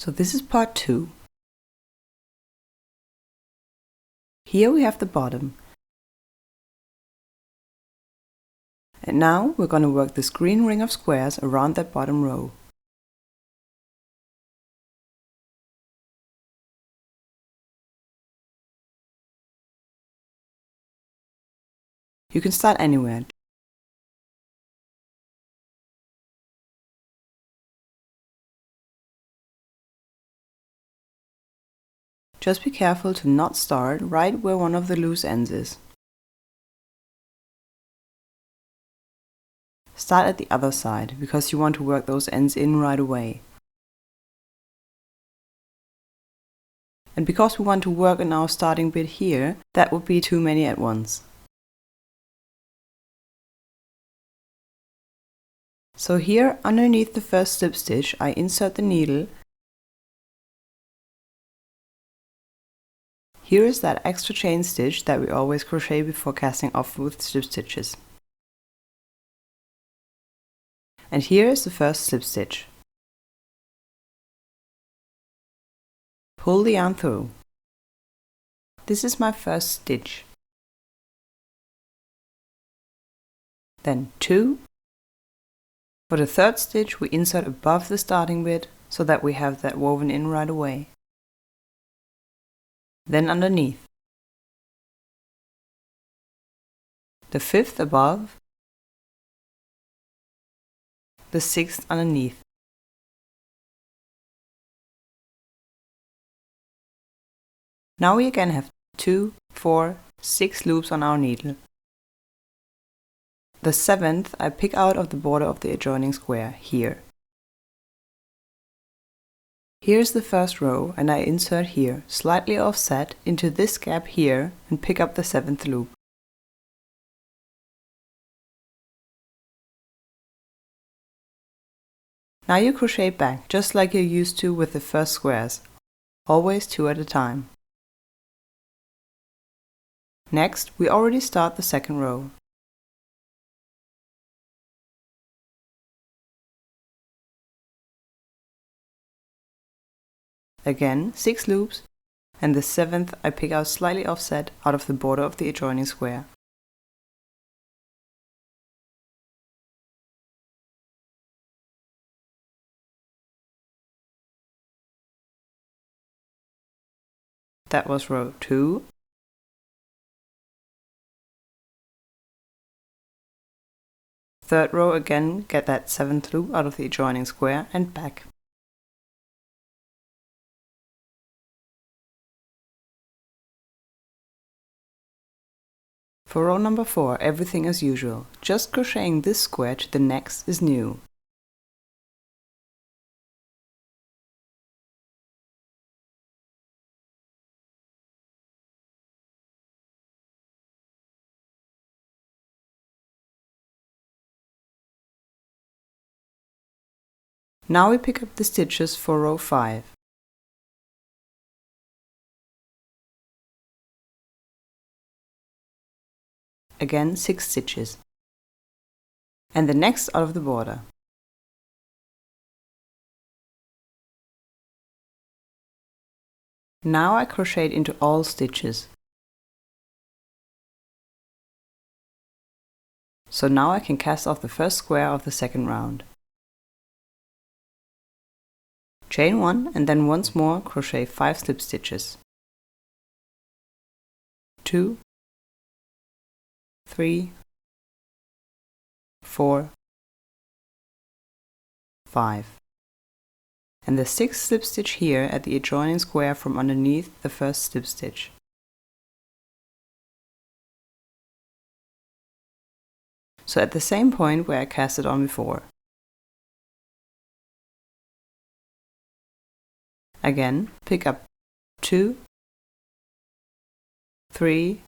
So this is part 2. Here we have the bottom. And now we're going to work this green ring of squares around that bottom row. You can start anywhere. Just be careful to not start right where one of the loose ends is. Start at the other side, because you want to work those ends in right away. And because we want to work on our starting bit here, that would be too many at once. So here, underneath the first slip stitch, I insert the needle. Here is that extra chain stitch that we always crochet before casting off with slip stitches. And here is the first slip stitch. Pull the yarn through. This is my first stitch. Then 2. For the third stitch we insert above the starting bit so that we have that woven in right away. Then underneath. The 5th above. The 6th underneath. Now we again have 2, 4, 6 loops on our needle. The 7th I pick out of the border of the adjoining square, here. Here's the first row and I insert here, slightly offset, into this gap here and pick up the 7th loop. Now you crochet back, just like you're used to with the first squares, always 2 at a time. Next, we already start the second row. Again, 6 loops, and the 7th I pick out slightly offset out of the border of the adjoining square. That was row 2. Third row again, get that 7th loop out of the adjoining square and back. For row number 4, everything as usual. Just crocheting this square to the next is new. Now we pick up the stitches for row 5. Again 6 stitches. And the next out of the border. Now I crochet into all stitches. So now I can cast off the first square of the second round. Chain 1 and then once more crochet 5 slip stitches. 2, 3, 4, 5. And the 6th slip stitch here at the adjoining square from underneath the first slip stitch. So at the same point where I cast it on before. Again, pick up 2, 3,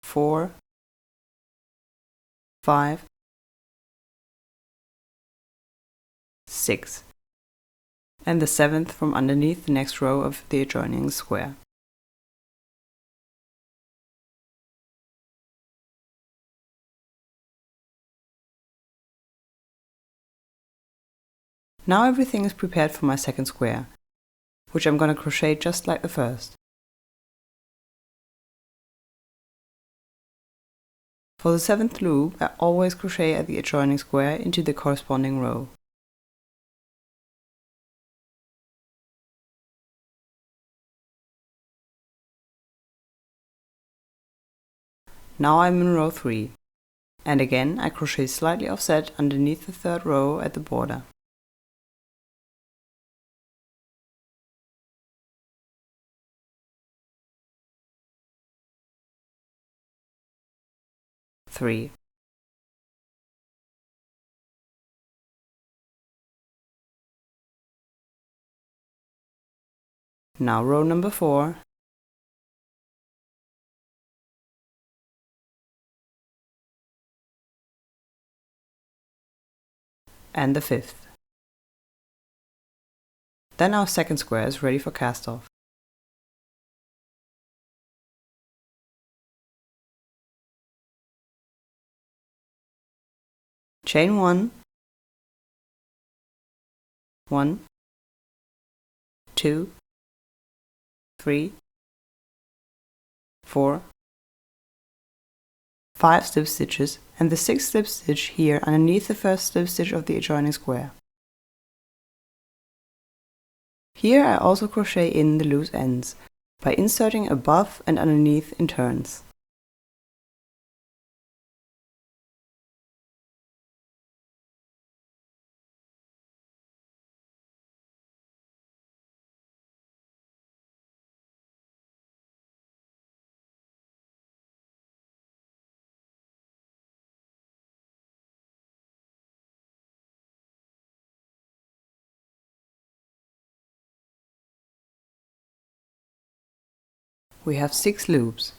4, 5, 6, and the 7th from underneath the next row of the adjoining square. Now everything is prepared for my second square, which I'm going to crochet just like the first. For the 7th loop, I always crochet at the adjoining square into the corresponding row. Now I'm in row 3, and again I crochet slightly offset underneath the 3rd row at the border. Three. Now row number 4. And the 5th. Then our second square is ready for cast off. Chain 1, 1, 2, 3, 4, 5 slip stitches, and the 6th slip stitch here underneath the first slip stitch of the adjoining square. Here I also crochet in the loose ends by inserting above and underneath in turns. We have 6 loops.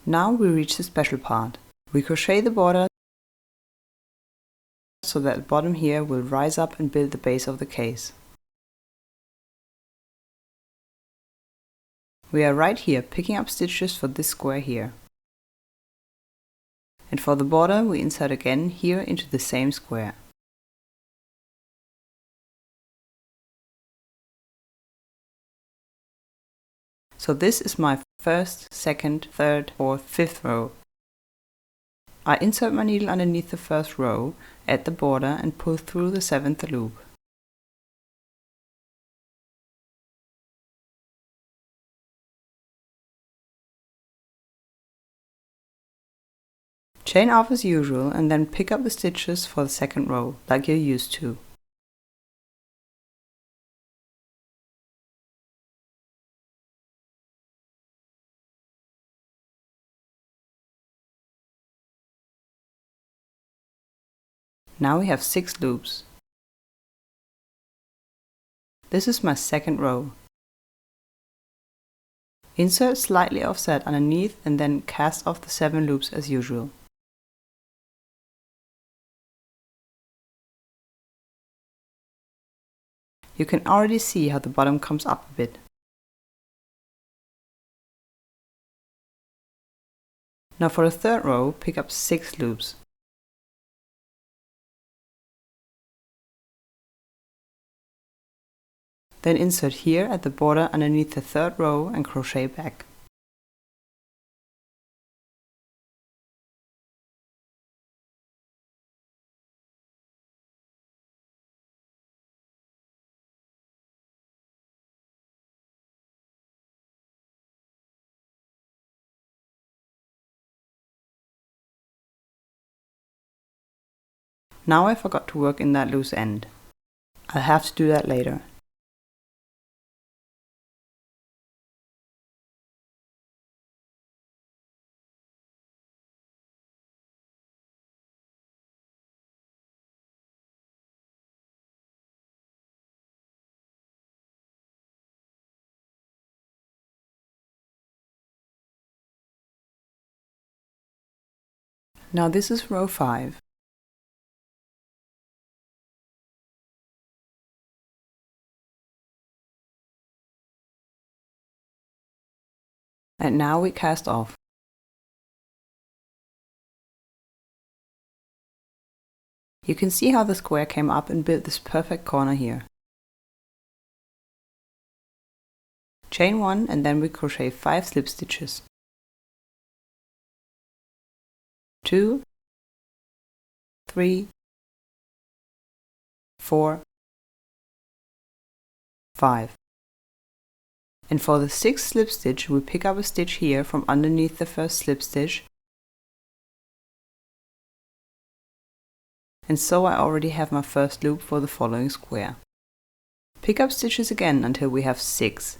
Now we reach the special part. We crochet the border so that the bottom here will rise up and build the base of the case. We are right here picking up stitches for this square here. And for the border we insert again here into the same square. So this is my 1st, 2nd, 3rd, 4th, 5th row. I insert my needle underneath the 1st row at the border and pull through the 7th loop. Chain off as usual and then pick up the stitches for the 2nd row, like you're used to. Now we have 6 loops. This is my 2nd row. Insert slightly offset underneath and then cast off the 7 loops as usual. You can already see how the bottom comes up a bit. Now for the 3rd row, pick up 6 loops. Then insert here at the border underneath the 3rd row and crochet back. Now I forgot to work in that loose end. I'll have to do that later. Now this is row 5. And now we cast off. You can see how the square came up and built this perfect corner here. Chain 1 and then we crochet 5 slip stitches. 2, 3, 4, 5. And for the 6th slip stitch we pick up a stitch here from underneath the first slip stitch. And so I already have my first loop for the following square. Pick up stitches again until we have 6.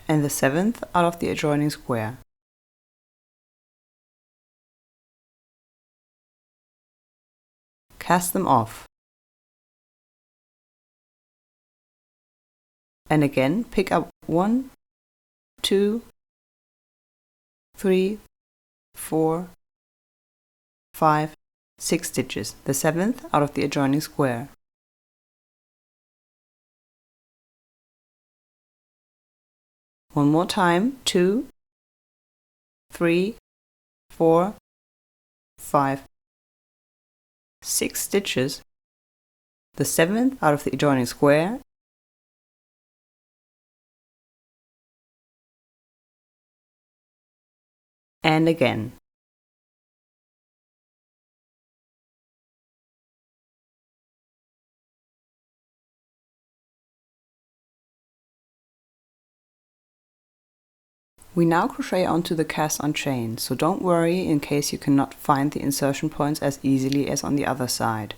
And the 7th out of the adjoining square. Cast them off. And again pick up 1, 2, 3, 4, 5, 6 stitches, the 7th out of the adjoining square. One more time, 2, 3, 4, 5, 6 stitches, the 7th out of the adjoining square, and again. We now crochet onto the cast on chain, so don't worry in case you cannot find the insertion points as easily as on the other side.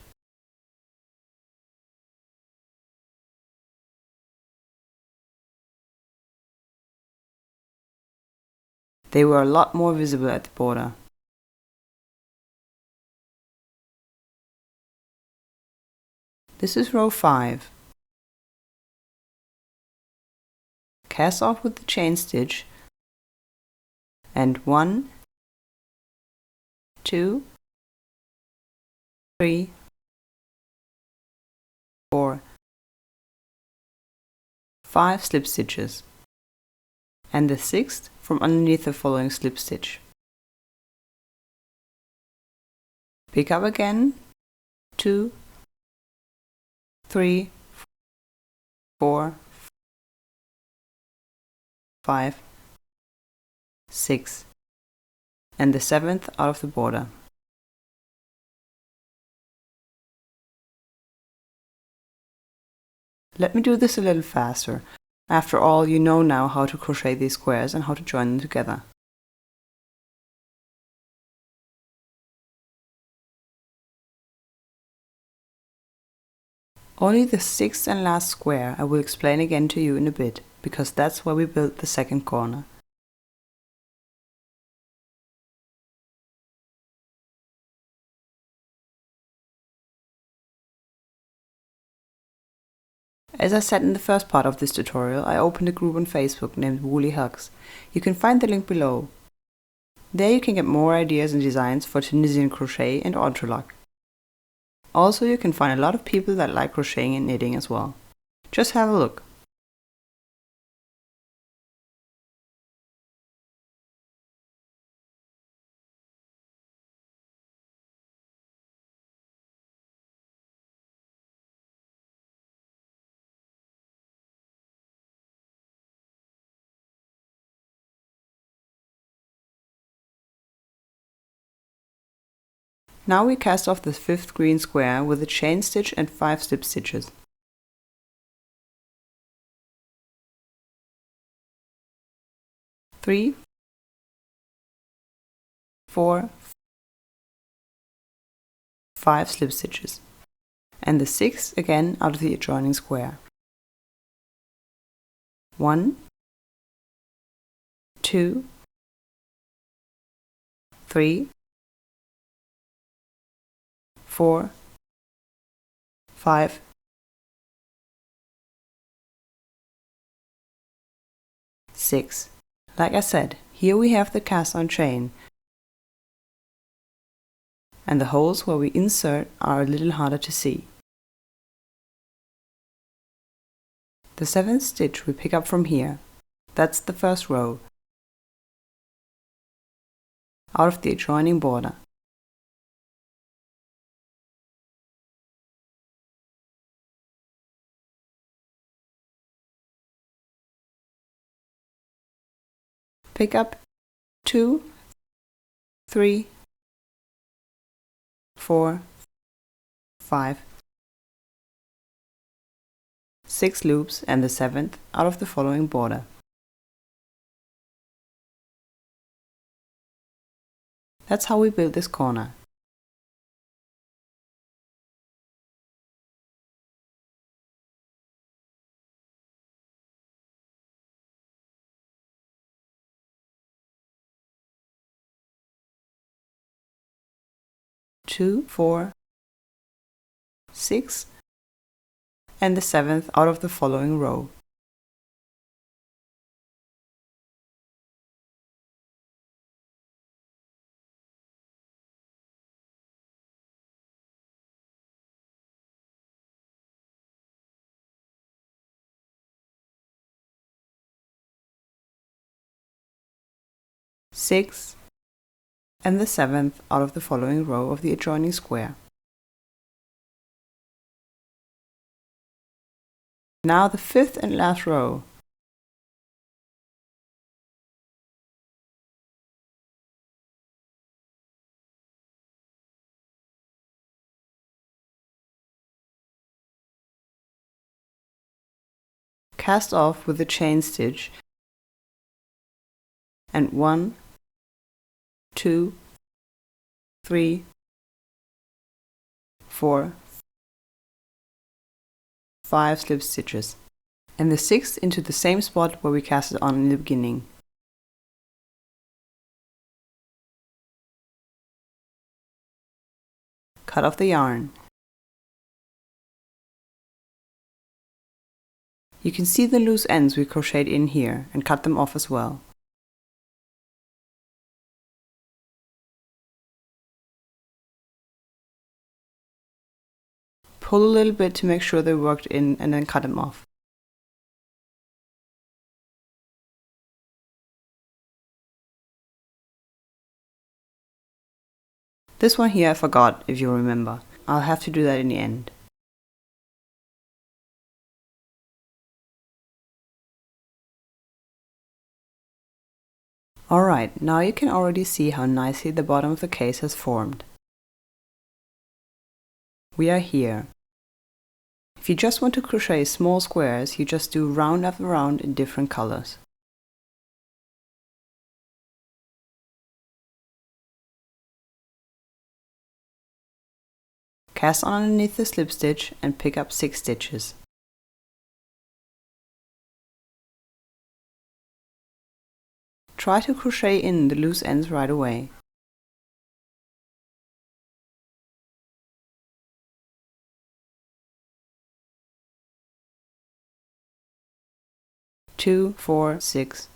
They were a lot more visible at the border. This is row 5. Cast off with the chain stitch and 1, 2, 3, 4, 5 slip stitches and the 6th from underneath the following slip stitch. Pick up again 2, 3, 4, 5, 6 and the 7th out of the border. Let me do this a little faster. After all, you know now how to crochet these squares and how to join them together. Only the 6th and last square I will explain again to you in a bit, because that's where we built the second corner. As I said in the first part of this tutorial, I opened a group on Facebook named Woolly Hugs. You can find the link below. There you can get more ideas and designs for Tunisian crochet and Entrelac. Also, you can find a lot of people that like crocheting and knitting as well. Just have a look. Now we cast off the 5th green square with a chain stitch and 5 slip stitches. Three, 4, 5 slip stitches and the 6th again out of the adjoining square. 1, 2, 3, 4, 5, 6. Like I said, here we have the cast on chain, and the holes where we insert are a little harder to see. The 7th stitch we pick up from here. That's the first row, out of the adjoining border. Pick up 2, 3, 4, 5, 6 loops and the 7th out of the following border. That's how we build this corner. Two, 4, 6, and the 7th out of the following row. Six, and the 7th out of the following row of the adjoining square. Now the 5th and last row. Cast off with a chain stitch and 1, 2, 3, 4, 5 slip stitches, and the 6th into the same spot where we cast it on in the beginning. Cut off the yarn. You can see the loose ends we crocheted in here and cut them off as well. Pull a little bit to make sure they worked in and then cut them off. This one here I forgot, if you remember. I'll have to do that in the end. Alright, now you can already see how nicely the bottom of the case has formed. We are here. If you just want to crochet small squares, you just do round after round in different colors. Cast on underneath the slip stitch and pick up 6 stitches. Try to crochet in the loose ends right away. Two, 4, 6,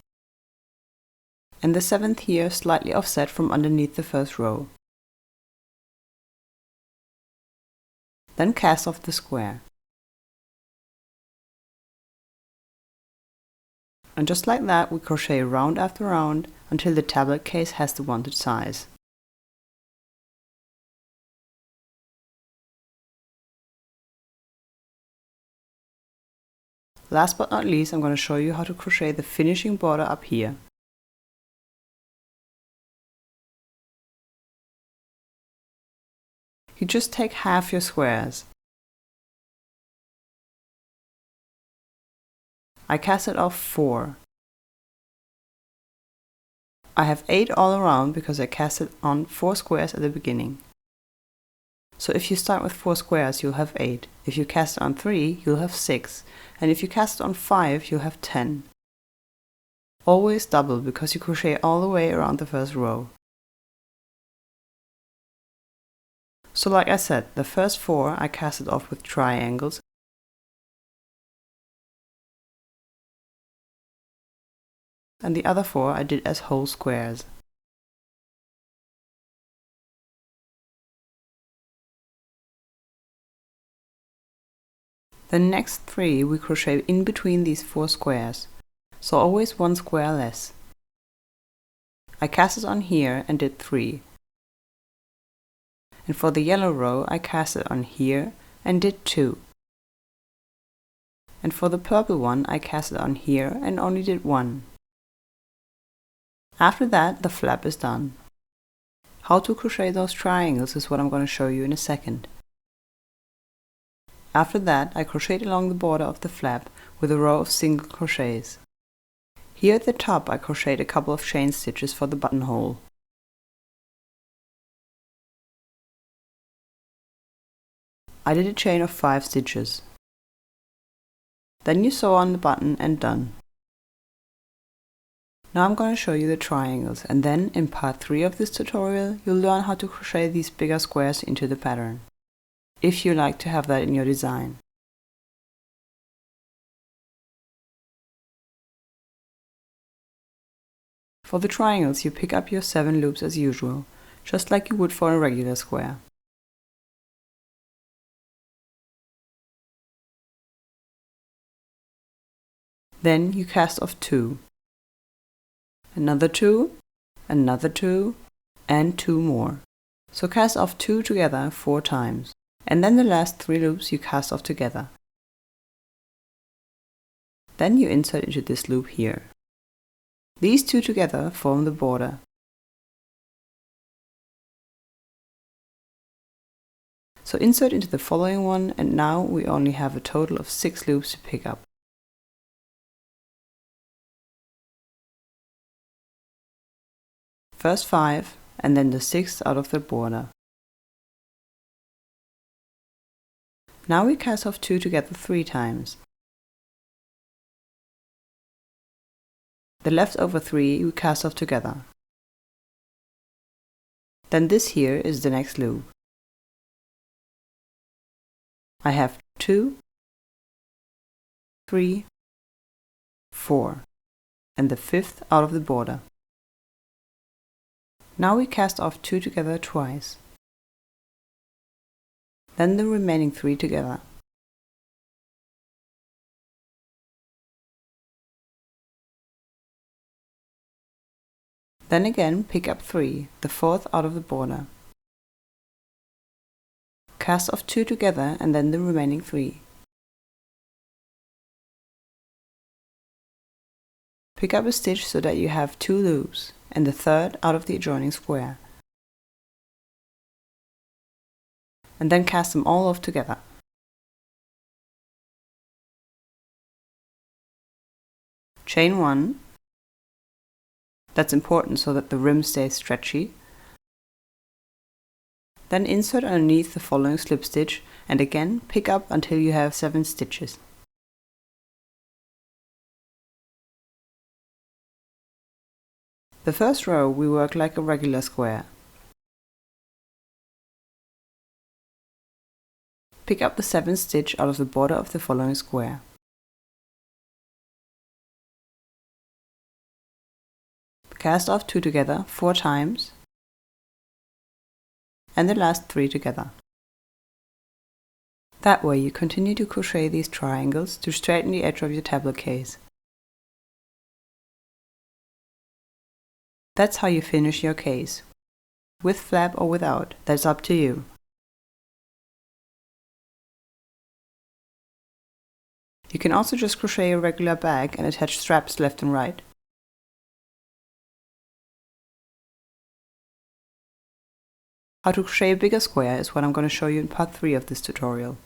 and the 7th here slightly offset from underneath the first row. Then cast off the square. And just like that, we crochet round after round until the tablet case has the wanted size. Last but not least, I'm going to show you how to crochet the finishing border up here. You just take half your squares. I casted off 4. I have 8 all around because I casted on 4 squares at the beginning. So if you start with 4 squares, you'll have 8. If you cast on 3, you'll have 6. And if you cast on 5, you'll have 10. Always double because you crochet all the way around the first row. So like I said, the first 4 I casted off with triangles. And the other 4 I did as whole squares. The next 3 we crochet in between these 4 squares, so always 1 square less. I cast it on here and did 3. And for the yellow row I cast it on here and did 2. And for the purple one I cast it on here and only did 1. After that the flap is done. How to crochet those triangles is what I'm going to show you in a second. After that I crocheted along the border of the flap with a row of single crochets. Here at the top I crocheted a couple of chain stitches for the buttonhole. I did a chain of 5 stitches. Then you sew on the button and done. Now I'm going to show you the triangles, and then in part 3 of this tutorial you'll learn how to crochet these bigger squares into the pattern, if you like to have that in your design. For the triangles you pick up your 7 loops as usual, just like you would for a regular square. Then you cast off 2. Another 2, another 2, and 2 more. So cast off 2 together 4 times, and then the last 3 loops you cast off together. Then you insert into this loop here. These 2 together form the border. So insert into the following one, and now we only have a total of 6 loops to pick up. First 5, and then the 6th out of the border. Now we cast off 2 together 3 times. The leftover 3 we cast off together. Then this here is the next loop. I have 2, 3, 4, and the 5th out of the border. Now we cast off 2 together twice. Then the remaining 3 together. Then again pick up 3, the 4th out of the border. Cast off 2 together and then the remaining 3. Pick up a stitch so that you have 2 loops and the 3rd out of the adjoining square. And then cast them all off together. Chain 1. That's important so that the rim stays stretchy. Then insert underneath the following slip stitch and again pick up until you have 7 stitches. The first row we work like a regular square. Pick up the 7th stitch out of the border of the following square. Cast off 2 together 4 times and the last 3 together. That way you continue to crochet these triangles to straighten the edge of your tablet case. That's how you finish your case. With flap or without, that's up to you. You can also just crochet a regular bag and attach straps left and right. How to crochet a bigger square is what I'm going to show you in part 3 of this tutorial.